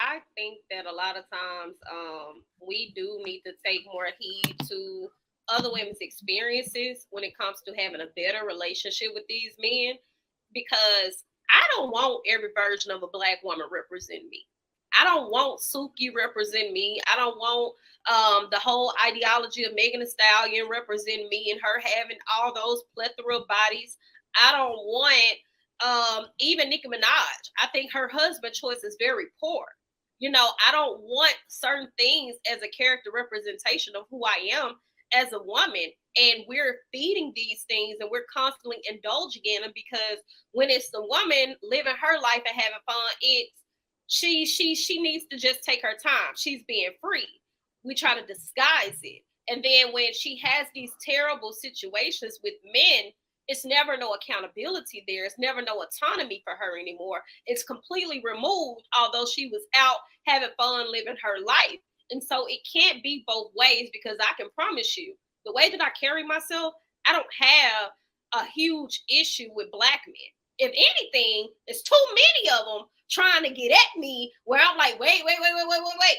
I think that a lot of times we do need to take more heed to other women's experiences when it comes to having a better relationship with these men, because I don't want every version of a black woman represent me. I don't want Suki represent me. I don't want the whole ideology of Megan Thee Stallion represent me and her having all those plethora of bodies. I don't want even Nicki Minaj. I think her husband choice is very poor. You know, I don't want certain things as a character representation of who I am as a woman. And we're feeding these things and we're constantly indulging in them, because when it's the woman living her life and having fun, it's she needs to just take her time. She's being free. We try to disguise it. And then when she has these terrible situations with men, it's never no accountability there. It's never no autonomy for her anymore. It's completely removed, although she was out having fun living her life. And so it can't be both ways, because I can promise you, the way that I carry myself, I don't have a huge issue with black men. If anything, there's too many of them trying to get at me where I'm like, wait.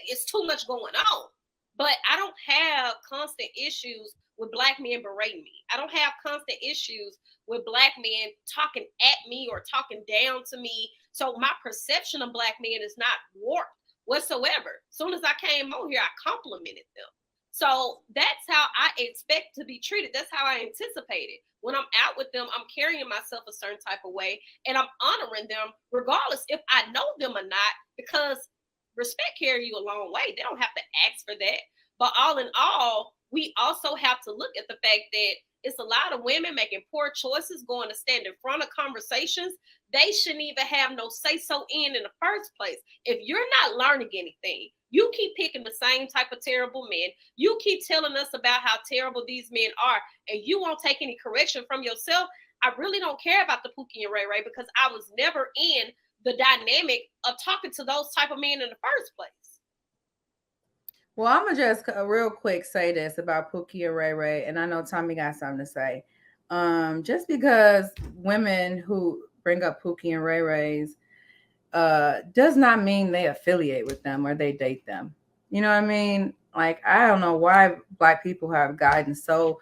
It's too much going on. But I don't have constant issues with black men berating me. I don't have constant issues with black men talking at me or talking down to me. So my perception of black men is not warped whatsoever. As soon as I came on here, I complimented them. So that's how I expect to be treated. That's how I anticipate it. When I'm out with them, I'm carrying myself a certain type of way, and I'm honoring them regardless if I know them or not, because respect carry you a long way. They don't have to ask for that. But all in all, we also have to look at the fact that it's a lot of women making poor choices, going to stand in front of conversations they shouldn't even have no say so in the first place. If you're not learning anything, you keep picking the same type of terrible men. You keep telling us about how terrible these men are, and you won't take any correction from yourself. I really don't care about the Pookie and Ray Ray, because I was never in the dynamic of talking to those type of men in the first place. Well, I'm gonna just real quick say this about Pookie and Ray Ray, and I know Tommy got something to say. Just because women who bring up Pookie and Ray Ray's does not mean they affiliate with them or they date them. You know what I mean? Like, I don't know why black people have gotten so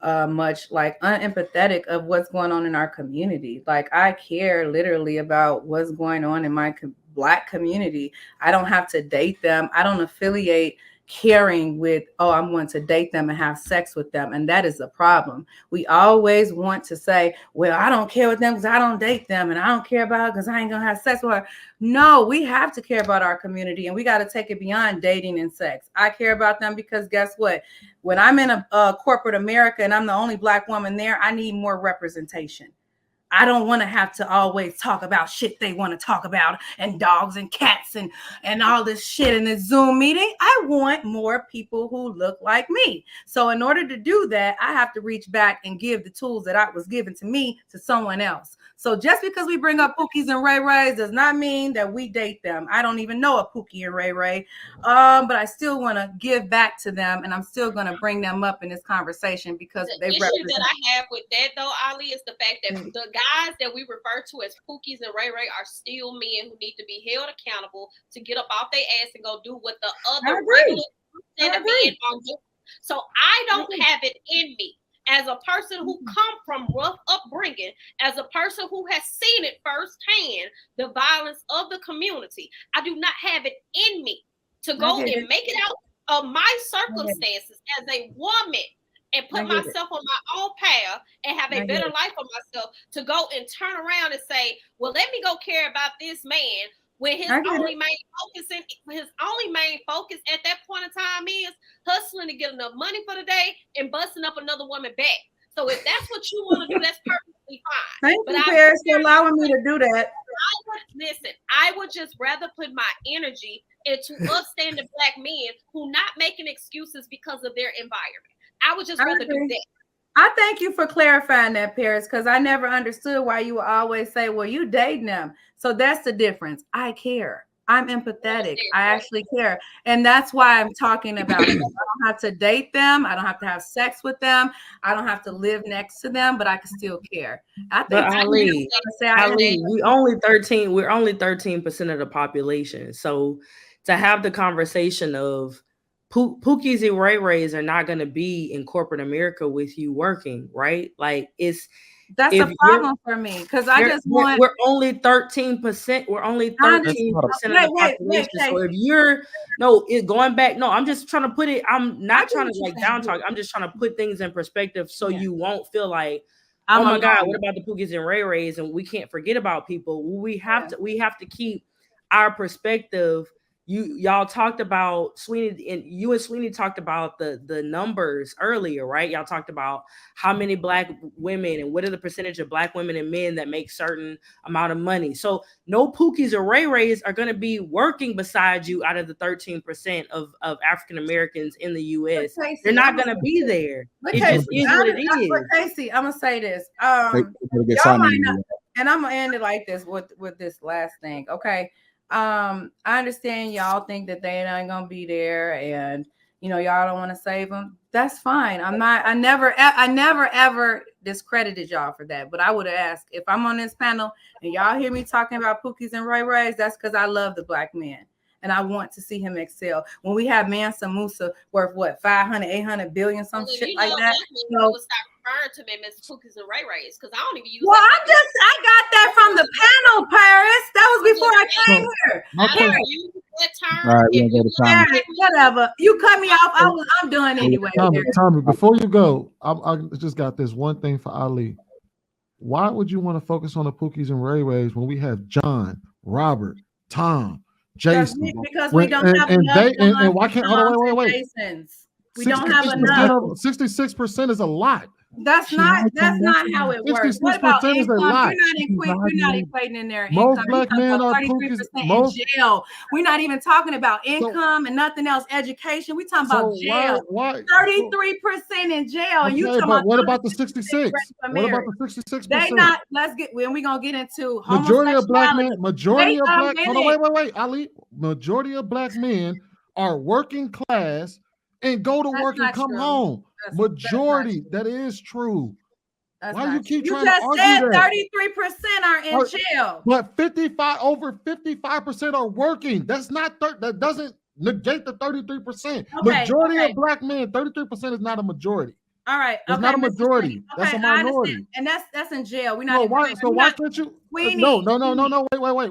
much like unempathetic of what's going on in our community. Like, I care literally about what's going on in my black community. I don't have to date them. I don't affiliate caring with, oh, I'm going to date them and have sex with them. And that is a problem. We always want to say, well, I don't care with them because I don't date them, and I don't care about her because I ain't going to have sex with her. No, we have to care about our community, and we got to take it beyond dating and sex. I care about them because guess what? When I'm in a corporate America and I'm the only black woman there, I need more representation. I don't want to have to always talk about shit they want to talk about, and dogs and cats and all this shit in this Zoom meeting. I want more people who look like me. So in order to do that, I have to reach back and give the tools that I was given to me to someone else. So just because we bring up Pookies and Ray Rays does not mean that we date them. I don't even know a Pookie and Ray Ray, but I still want to give back to them, and I'm still going to bring them up in this conversation because The they issue represent. that I have with that, though, Ali, is the fact that the guys that we refer to as Pookies and Ray Ray are still men who need to be held accountable to get up off their ass and go do what the other regular men are doing. So I don't have it in me, as a person who come from rough upbringing, as a person who has seen it firsthand, the violence of the community. I do not have it in me to go and make it out of my circumstances as a woman and put myself on my own path and have a better life for myself, to go and turn around and say, well, let me go care about this man, when his only main focus at that point in time is hustling to get enough money for the day and busting up another woman back. So if that's what you want to do, that's perfectly fine. Thank you, Paris, for allowing me to do that. I would just rather put my energy into upstanding black men who not making excuses because of their environment. I would just rather do that. I thank you for clarifying that, Paris, because I never understood why you would always say, well, you dating them. So that's the difference. I care. I'm empathetic. I actually care. And that's why I'm talking about them. I don't have to date them. I don't have to have sex with them. I don't have to live next to them, but I can still care. I think Ali, we're only 13% of the population. So to have the conversation of Pookies and Ray Rays are not going to be in corporate America with you working, right? Like that's a problem for me because I just want. We're only 13%. We're only 13% of the population. So if you're going back, I'm just trying to put it. I'm not trying to like down talk. I'm just trying to put things in perspective so you won't feel like, oh my God, what about the Pookies and Ray Rays? And we can't forget about people. We have to keep our perspective. Y'all talked about Sweeney, and you and Sweeney talked about the numbers earlier, right? Y'all talked about how many Black women and what are the percentage of Black women and men that make certain amount of money. So no Pookies or Ray Rays are going to be working beside you out of the 13% of African Americans in the U.S. Kasey, they're not going to be there. It just is what it is. But Kasey, I'm gonna say this. Y'all might not, and I'm gonna end it like this with this last thing. Okay. I understand y'all think that they ain't gonna be there, and y'all don't want to save them. That's fine. I never ever discredited y'all for that. But I would have asked if I'm on this panel and y'all hear me talking about Pookies and Ray Rays. That's because I love the Black man and I want to see him excel. When we have Mansa Musa worth what 500, 800 billion, some shit like that. Referring to them as Pookies and Ray Rays because I don't even use. Well, I got that from the panel, Paris. That was before I came here. I use that term. All right, whatever. You cut me off. I'm done anyway. Tommy, before you go, I just got this one thing for Ali. Why would you want to focus on the Pookies and Ray Rays when we have John, Robert, Tom, Jason? Because we don't have enough. And why can't? Wait. Jasons. We don't have enough. 66% is a lot. That's not how it works. What about income? You're not equating in there income. Most Black men are 33% in jail. We're not even talking about income and nothing else. Education. We're talking about jail. 33% in jail. And you talking about what about the 66? What about the 66%? They not. When we gonna get into majority of Black men. Majority of Black. Hold on, wait, Ali. Majority of Black men are working class and go to work and come home. Majority, that is true. Why you keep trying to argue that? You just said 33% are in jail. But over 55% are working. That's not that doesn't negate the 33%. Majority of Black men, 33% is not a majority. All right. It's not a majority. That's a minority. And that's in jail. We're not. Why can't you? No.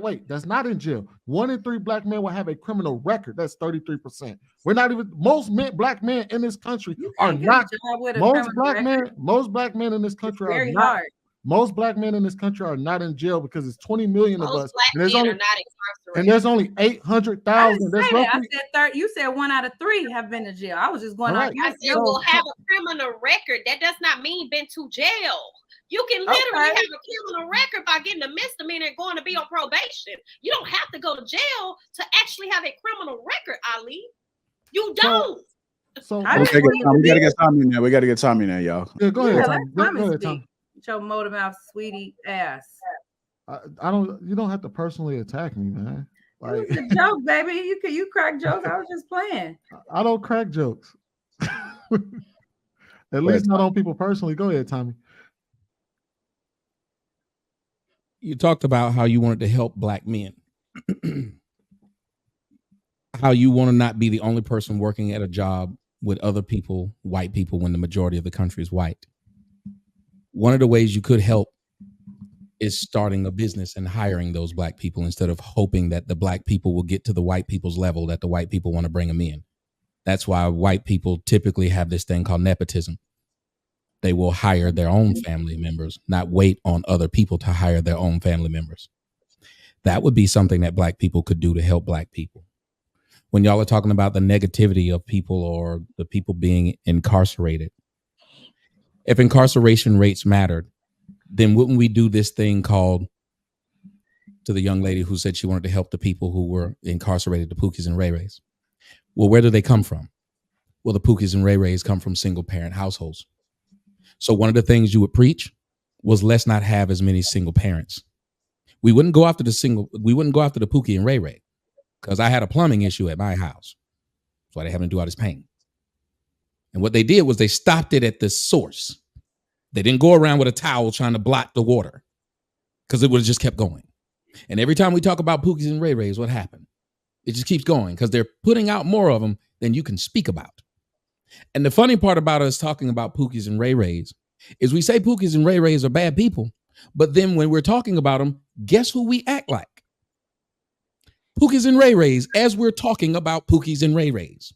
Wait. That's not in jail. 1 in 3 Black men will have a criminal record. That's 33%. We're not even Black men in this country are not. Most Black men in this country are not. Hard. Most Black men in this country are not in jail because it's 20 million of us. And there's only 800,000. I said you said 1 out of 3 have been to jail. I was just going on. I said will have a criminal record. That does not mean been to jail. You can literally have a criminal record by getting a misdemeanor and going to be on probation. You don't have to go to jail to actually have a criminal record, Ali. You don't. So we gotta get Tommy in there. We gotta get Tommy in there, y'all. Yeah, go ahead, Tommy. Go ahead, Tommy. Your motor mouth, sweetie ass. You don't have to personally attack me, man. Like, it was a joke, baby. You crack jokes. I was just playing. I don't crack jokes. At least not on people personally. Go ahead, Tommy. You talked about how you wanted to help Black men. How you want to not be the only person working at a job with other people, white people, when the majority of the country is white. One of the ways you could help is starting a business and hiring those Black people instead of hoping that the Black people will get to the white people's level that the white people want to bring them in. That's why white people typically have this thing called nepotism. They will hire their own family members, not wait on other people to hire their own family members. That would be something that Black people could do to help Black people. When y'all are talking about the negativity of people or the people being incarcerated, if incarceration rates mattered, then wouldn't we do this thing called, to the young lady who said she wanted to help the people who were incarcerated, the Pookies and Ray Rays? Well, where do they come from? Well, the Pookies and Ray Rays come from single parent households. So one of the things you would preach was let's not have as many single parents. We wouldn't go after the Pookie and Ray Ray. because I had a plumbing issue at my house. That's why they having to do all this painting. And what they did was they stopped it at the source. They didn't go around with a towel trying to block the water because it would have just kept going. And every time we talk about Pookies and Ray Rays, what happened? It just keeps going because they're putting out more of them than you can speak about. And the funny part about us talking about Pookies and Ray Rays is we say Pookies and Ray Rays are bad people, but then when we're talking about them, guess who we act like? Pookies and Ray Rays as we're talking about Pookies and Ray Rays.